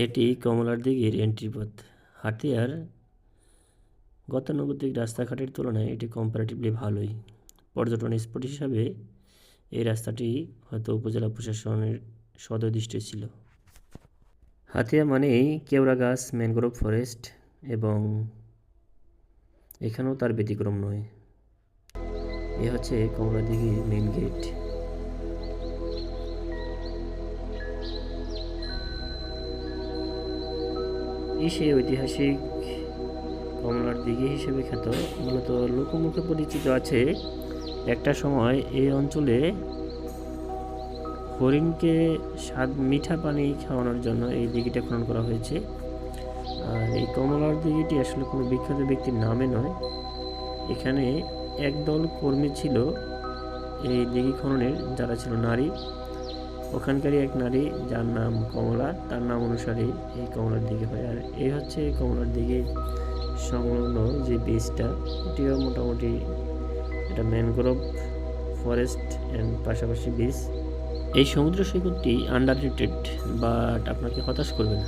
এটি কমলার দিঘির এন্ট্রি পথ। হাতিয়ার গতানুগতিক রাস্তাঘাটের তুলনায় এটি কম্পারেটিভলি ভালোই। পর্যটন স্পট হিসাবে এই রাস্তাটি হয়তো উপজেলা প্রশাসনের সদৃষ্টে ছিল। হাতিয়া মানেই কেওড়া গাছ, ম্যানগ্রোভ ফরেস্ট, এবং এখানেও তার ব্যতিক্রম নয়। এ হচ্ছে কমলা দিঘির মেইন গেট। এই সেই ঐতিহাসিক কমলার দিঘি হিসেবে খ্যাত। মূলত লোকমুখে পরিচিত আছে একটা সময় এই অঞ্চলে হরিণকে মিঠা পানি খাওয়ানোর জন্য এই দিঘিটা খনন করা হয়েছে। আর এই কমলার দিঘিটি আসলে কোনো বিখ্যাত ব্যক্তির নামে নয়, এখানে একদল কর্মী ছিল এই দিঘি খননের, যারা ছিল নারী। ওখানকারই এক নারী যার নাম কমলা, তার নাম অনুসারে এই কমলার দিঘি হয়। আর এই হচ্ছে কমলার দিঘির সংলগ্ন যে বীজটা, এটিও মোটামুটি এটা ম্যানগ্রোভ ফরেস্ট অ্যান্ড পাশাপাশি বীজ। এই সমুদ্র সৈকতটি আন্ডার রেটেড, বাট আপনাকে হতাশ করবে না।